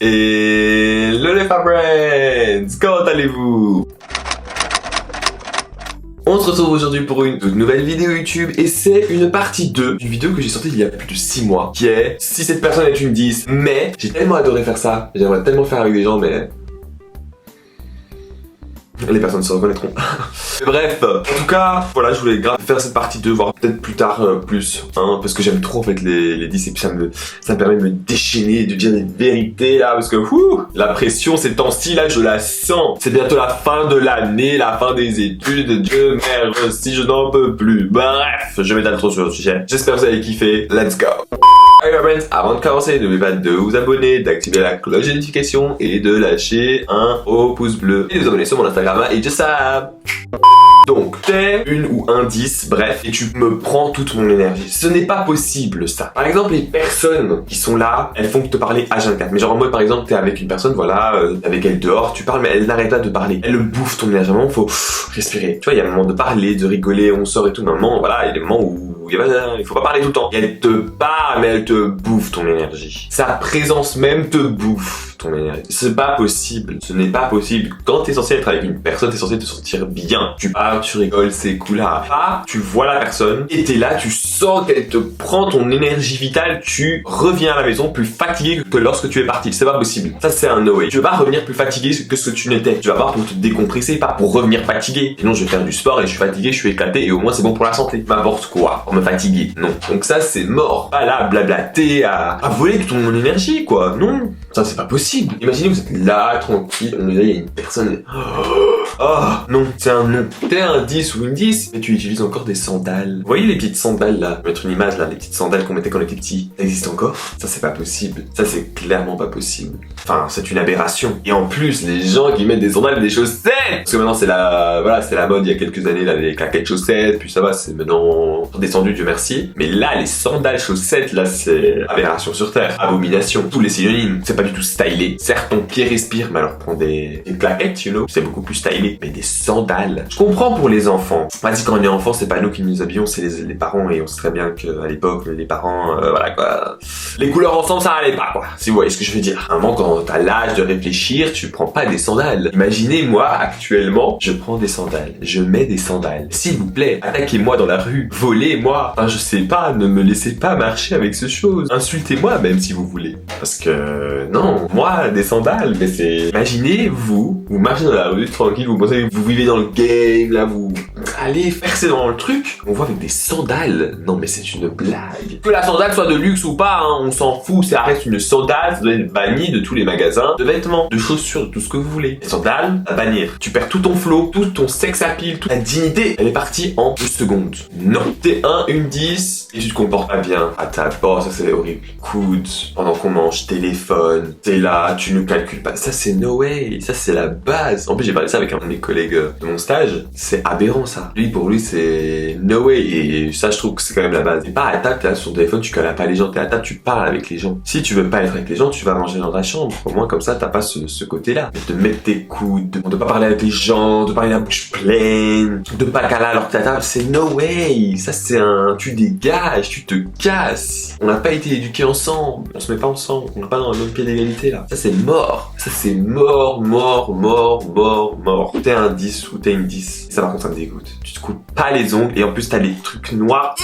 Et les Friends, comment allez-vous? On se retrouve aujourd'hui pour une toute nouvelle vidéo YouTube et c'est une partie 2 d'une vidéo que j'ai sortie il y a plus de 6 mois qui est si cette personne est une 10, mais j'ai tellement adoré faire ça, j'aimerais tellement faire avec des gens mais... les personnes se reconnaîtront. Bref, en tout cas, voilà, je voulais grave faire cette partie 2, voire peut-être plus tard plus, hein, parce que j'aime trop en fait les 10 et puis ça me permet de me déchaîner, de dire des vérités là, parce que la pression ces temps-ci là, je la sens. C'est bientôt la fin de l'année, la fin des études, Dieu merci, je n'en peux plus. Bref, je m'étale trop sur le sujet. J'espère que vous avez kiffé, let's go. Hey friends, avant de commencer, n'oubliez pas de vous abonner, d'activer la cloche de notification et de lâcher un haut pouce bleu. Et de vous abonner sur mon Instagram et just ça. Donc, t'es une ou un 10, bref, et tu me prends toute mon énergie. Ce n'est pas possible, ça. Par exemple, les personnes qui sont là, elles font que te parler H24. Mais genre en mode, par exemple, t'es avec une personne, voilà, avec elle dehors, tu parles, mais elle n'arrête pas de parler. Elle bouffe ton énergie. Vraiment, faut respirer. Tu vois, il y a un moment de parler, de rigoler, on sort et tout. Mais à un moment, voilà, il y a des moments où il faut pas parler tout le temps. Et elle te parle, mais elle te bouffe ton énergie. Sa présence même te bouffe ton énergie. C'est pas possible. Ce n'est pas possible. Quand t'es censé être avec une personne, t'es censé te sentir bien. Tu parles, tu rigoles, c'est cool là. Ah, tu vois la personne et t'es là, tu sens qu'elle te prend ton énergie vitale, tu reviens à la maison plus fatigué que lorsque tu es parti. C'est pas possible. Ça, c'est un no way. Tu vas pas revenir plus fatigué que ce que tu n'étais. Tu vas pas pour te décompresser, pas pour revenir fatigué. Sinon, je vais faire du sport et je suis fatigué, je suis éclaté et au moins c'est bon pour la santé. N'importe quoi. Pour me fatiguer. Non. Donc ça, c'est mort. Pas là, blablater, à voler toute ton énergie, quoi. Non. Ça, c'est pas possible. Imaginez, vous êtes là, tranquille, on est là, il y a une personne... Oh, non, c'est un non. T'es un 10 ou une 10, mais tu utilises encore des sandales. Vous voyez les petites sandales, là? Je vais mettre une image, là, les petites sandales qu'on mettait quand on était petit. Ça existe encore? Ça, c'est pas possible. Ça, c'est clairement pas possible. Enfin, c'est une aberration. Et en plus, les gens qui mettent des sandales et des chaussettes! Parce que maintenant, c'est la mode il y a quelques années, là, les claquettes chaussettes, puis ça va, c'est maintenant descendu, Dieu merci. Mais là, les sandales chaussettes, là, c'est aberration sur terre. Abomination. Tous les synonymes. C'est pas du tout stylé. Certes, ton pied respire, mais alors prends des claquettes, you know. C'est beaucoup plus stylé. Mais des sandales. Je comprends pour les enfants. Vas-y, quand on est enfant, c'est pas nous qui nous habillons, c'est les parents. Et on sait très bien qu'à l'époque, les parents, voilà quoi. Les couleurs ensemble, ça allait pas, quoi. Si vous voyez ce que je veux dire. À un moment, quand t'as l'âge de réfléchir, tu prends pas des sandales. Imaginez, moi, actuellement, je prends des sandales. Je mets des sandales. S'il vous plaît, attaquez-moi dans la rue. Volez-moi. Enfin, je sais pas, ne me laissez pas marcher avec ce chose. Insultez-moi, même si vous voulez. Parce que, non. Moi, des sandales, mais c'est... Imaginez, vous marchez dans la rue, tranquille, vous pensez que vous vivez dans le game, là, vous allez percer dans le truc. On voit avec des sandales. Non, mais c'est une blague. Que la sandale soit de luxe ou pas, hein, on s'en fout, ça reste une sandale, ça doit être banni de tous les magasins de vêtements, de chaussures, de tout ce que vous voulez. Les sandales, à bannir. Tu perds tout ton flow, tout ton sex appeal, toute ta dignité, elle est partie en 2 secondes. Non. T'es une 10, et tu te comportes pas bien. À ta bord, ça c'est horrible. Coude, pendant qu'on mange, téléphone, t'es là, tu ne calcules pas. Ça c'est no way, ça c'est la base. En plus j'ai parlé de ça avec un de mes collègues de mon stage, c'est aberrant ça. Pour lui c'est no way, et ça je trouve que c'est quand même la base. T'es pas à table, t'es là sur ton téléphone, tu cales pas les gens, t'es à table, tu parles avec les gens. Si tu veux pas être avec les gens, tu vas manger dans ta chambre. Au moins comme ça t'as pas ce côté-là. De mettre tes coudes, de pas parler avec les gens, de parler la bouche pleine, de pas caler alors que t'es à table, c'est no way. Ça c'est tu dégages, tu te casses. On n'a pas été éduqués ensemble, on se met pas ensemble, on n'est pas dans le même pied d'égalité là. Ça c'est mort. Ça c'est mort. T'es un 10 ou t'es une 10. Et ça par contre ça me dégoûte. Tu te coupes pas les ongles et en plus t'as les trucs noirs.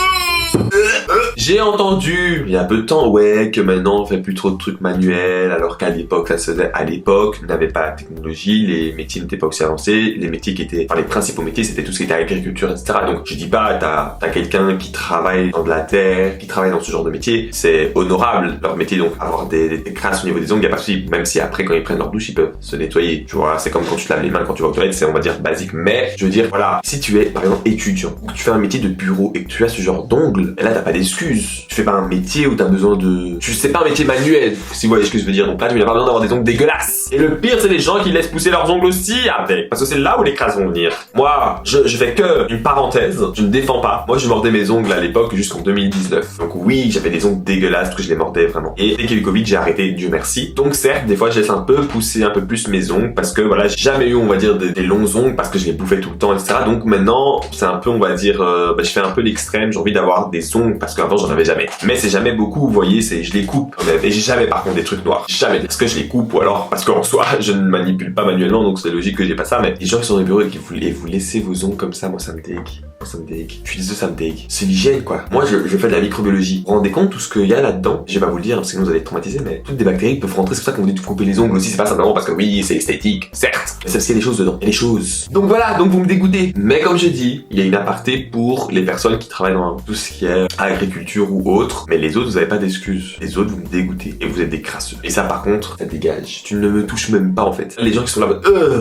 J'ai entendu il y a peu de temps, ouais, que maintenant on fait plus trop de trucs manuels, alors qu'à l'époque ça se faisait. À l'époque, on n'avait pas la technologie, les métiers n'étaient pas aussi avancés, les métiers qui étaient, enfin les principaux métiers c'était tout ce qui était agriculture, etc. Donc je dis pas, t'as quelqu'un qui travaille dans de la terre, qui travaille dans ce genre de métier, c'est honorable leur métier, donc avoir des crasses au niveau des ongles, y a pas de souci, même si après quand ils prennent leur douche ils peuvent se nettoyer, tu vois, c'est comme quand tu te laves les mains quand tu vas aux toilettes, c'est on va dire basique, mais je veux dire voilà, si tu es par exemple étudiant, ou que tu fais un métier de bureau et que tu as ce genre d'ongles, là t'as pas d'excuses. Tu fais pas un métier où t'as besoin de... Tu sais pas un métier manuel, si vous voyez ce que je veux dire. Donc là, tu n'as pas besoin d'avoir des ongles dégueulasses. Et le pire, c'est les gens qui laissent pousser leurs ongles aussi avec. Parce que c'est là où les crasses vont venir. Moi, je fais que une parenthèse. Je ne défends pas. Moi, je mordais mes ongles à l'époque jusqu'en 2019. Donc oui, j'avais des ongles dégueulasses parce que je les mordais vraiment. Et dès qu'il y a eu le Covid, j'ai arrêté, Dieu merci. Donc certes, des fois, je laisse un peu pousser un peu plus mes ongles parce que voilà, j'ai jamais eu, on va dire, des longs ongles parce que je les bouffais tout le temps, etc. Donc maintenant, c'est un peu, on va dire, je fais un peu l'extrême. J'ai envie d'avoir des ongles parce qu'avant, Avant, j'en avais jamais. Mais c'est jamais beaucoup, vous voyez, je les coupe quand même. Et j'ai jamais par contre des trucs noirs. Jamais. Parce que je les coupe ou alors parce qu'en soi, je ne manipule pas manuellement, donc c'est logique que j'ai pas ça. Mais les gens qui sont dans les bureaux et qui vous laissez vos ongles comme ça, moi ça me dégue. Ça me dégue. Je suis désolé, ça me dégue. C'est l'hygiène quoi. Moi je fais de la microbiologie. Vous vous rendez compte tout ce qu'il y a là-dedans? Je vais pas vous le dire parce que sinon vous allez être traumatisé, mais toutes des bactéries peuvent rentrer. C'est pour ça qu'on vous dit de couper les ongles aussi. C'est pas simplement parce que oui, c'est esthétique, certes. Mais c'est parce qu'il y a des choses dedans. Il y a des choses. Donc voilà, donc vous me dégoûtez. Mais comme je dis, il y a une aparté pour les personnes qui travaillent dans tout ce qui est agriculture ou autre. Mais les autres, vous avez pas d'excuses. Les autres, vous me dégoûtez. Et vous êtes des crasseux. Et ça par contre, ça dégage. Tu ne me touches même pas en fait. Les gens qui sont là,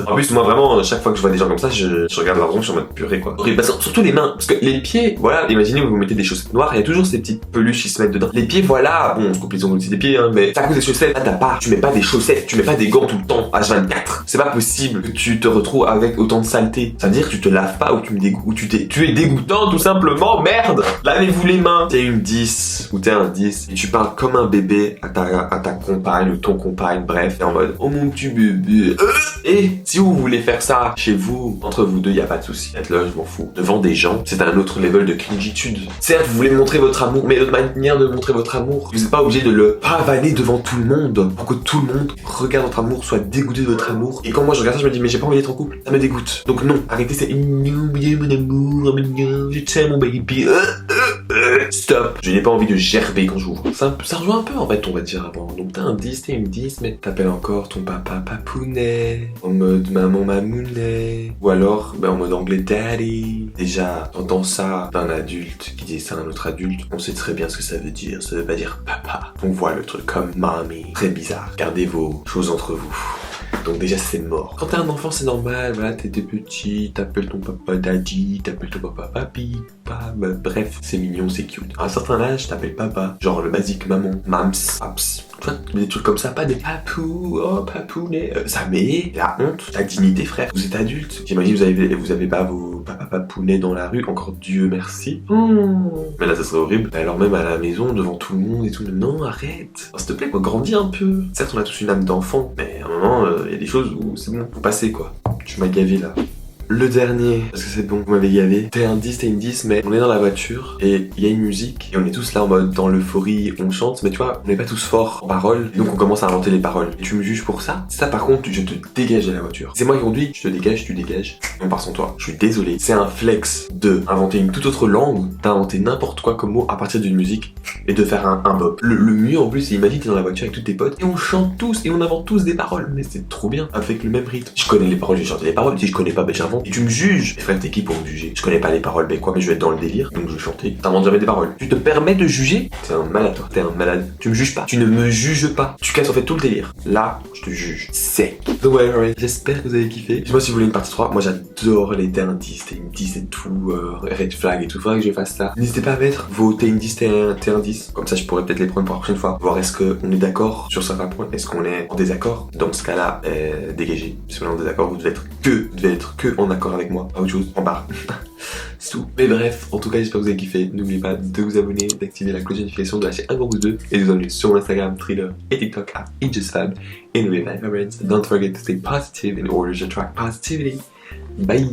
en plus moi vraiment, chaque fois que je vois des gens comme ça, je regarde leurs ongles, je suis en mode purée quoi. Surtout les mains. Parce que les pieds, voilà, imaginez vous mettez des chaussettes noires, il y a toujours ces petites peluches qui se mettent dedans. Les pieds, voilà, bon, on se coupe les ongles aussi des pieds, hein, mais ça cause des chaussettes. Là, t'as pas, tu mets pas des chaussettes, tu mets pas des gants tout le temps, H24. C'est pas possible que tu te retrouves avec autant de saleté. Ça veut dire que tu te laves pas ou tu me dégoûtes, ou tu es dégoûtant tout simplement, merde. Lavez-vous les mains. T'es une 10 ou t'es un 10 et tu parles comme un bébé à ta compagne ou ton compagne, bref, t'es en mode oh mon petit bébé. Et si vous voulez faire ça chez vous, entre vous deux, y a pas de souci. Être là, je m'en fous. Devant des gens, c'est un autre level de cringitude. Certes, vous voulez montrer votre amour, mais l'autre manière de montrer votre amour, vous n'êtes pas obligé de le pavaner devant tout le monde pour que tout le monde regarde votre amour, soit dégoûté de votre amour. Et quand moi je regarde ça, je me dis mais j'ai pas envie d'être en couple. Ça me dégoûte. Donc non, arrêtez, c'est mon amour, je t'aime mon baby. Stop. Je n'ai pas envie de gerber quand j'ouvre. Ça rejoint un peu en fait, on va dire avant. Donc t'as un 10, t'es une 10, mais t'appelles encore ton papa papounet, en mode maman mamounet, ou alors en mode anglais daddy. Déjà, t'entends ça d'un adulte qui dit ça à un autre adulte, on sait très bien ce que ça veut dire. Ça veut pas dire papa. On voit le truc comme mommy. Très bizarre. Gardez vos choses entre vous. Donc déjà c'est mort. Quand t'es un enfant c'est normal, voilà, t'es petit, t'appelles ton papa daddy, t'appelles ton papa papi, bref, c'est mignon, c'est cute. À un certain âge, t'appelles papa, genre le basique maman, mams, paps. Tu vois, des trucs comme ça, pas des papou, oh papounet. Ça met la honte, la dignité frère. Vous êtes adulte. J'imagine vous avez pas vos papa papounets dans la rue, encore Dieu merci. Mais là ça serait horrible. Alors même à la maison, devant tout le monde et tout, non arrête. Oh, s'il te plaît quoi, grandis un peu. Certes on a tous une âme d'enfant, mais à un moment, il y a des choses où c'est bon, faut passer quoi. Tu m'as gavé là. Le dernier, parce que c'est bon, vous m'avez gavé. T'es un 10, t'es une 10, mais on est dans la voiture et il y a une musique et on est tous là en mode dans l'euphorie, on chante, mais tu vois, on n'est pas tous forts en paroles, et donc on commence à inventer les paroles. Et tu me juges pour ça? Ça par contre, je te dégage de la voiture. C'est moi qui conduis, je te dégage, tu dégages. On part sans toi. Je suis désolé. C'est un flex de inventer une toute autre langue, d'inventer n'importe quoi comme mot à partir d'une musique et de faire un bop. Le mieux en plus, c'est imagine t'es dans la voiture avec tous tes potes et on chante tous et on invente tous des paroles, mais c'est trop bien avec le même rythme. Je connais les paroles, j'ai chanté les paroles. Si je connais pas, ben j'invente. Et tu me juges. Et frère, t'es qui pour me juger? Je connais pas les paroles, ben quoi, mais je vais être dans le délire, donc je vais chanter. T'inventes jamais des paroles. Tu te permets de juger? T'es un malade, toi. T'es un malade. Tu me juges pas. Tu ne me juges pas. Tu casses en fait tout le délire. Là, je te juge. Sec. Donc ouais, alright. J'espère que vous avez kiffé. Dites-moi si vous voulez une partie 3. Moi, j'adore les t'es un 10, t'es une 10 et tout, red flag et tout. Faudrait que je fasse ça. N'hésitez pas à mettre vos t'es une 10, t'es un 10. Comme ça, je pourrais peut-être les prendre pour la prochaine fois. Voir est-ce qu'on est d'accord sur certains points. Est-ce qu'on est en désaccord? Dans ce cas-là, dégagez. Si on est en désaccord, vous devez être que en accord avec moi. Pas autre chose. En barre. C'est tout. Mais bref, en tout cas, j'espère que vous avez kiffé. N'oubliez pas de vous abonner, d'activer la cloche de notification, de lâcher un gros pouce bleu et de vous abonner sur mon Instagram, Thriller et TikTok à itjustfab. Et n'oubliez pas, my friends, don't forget to stay positive in order to attract positivity. Bye!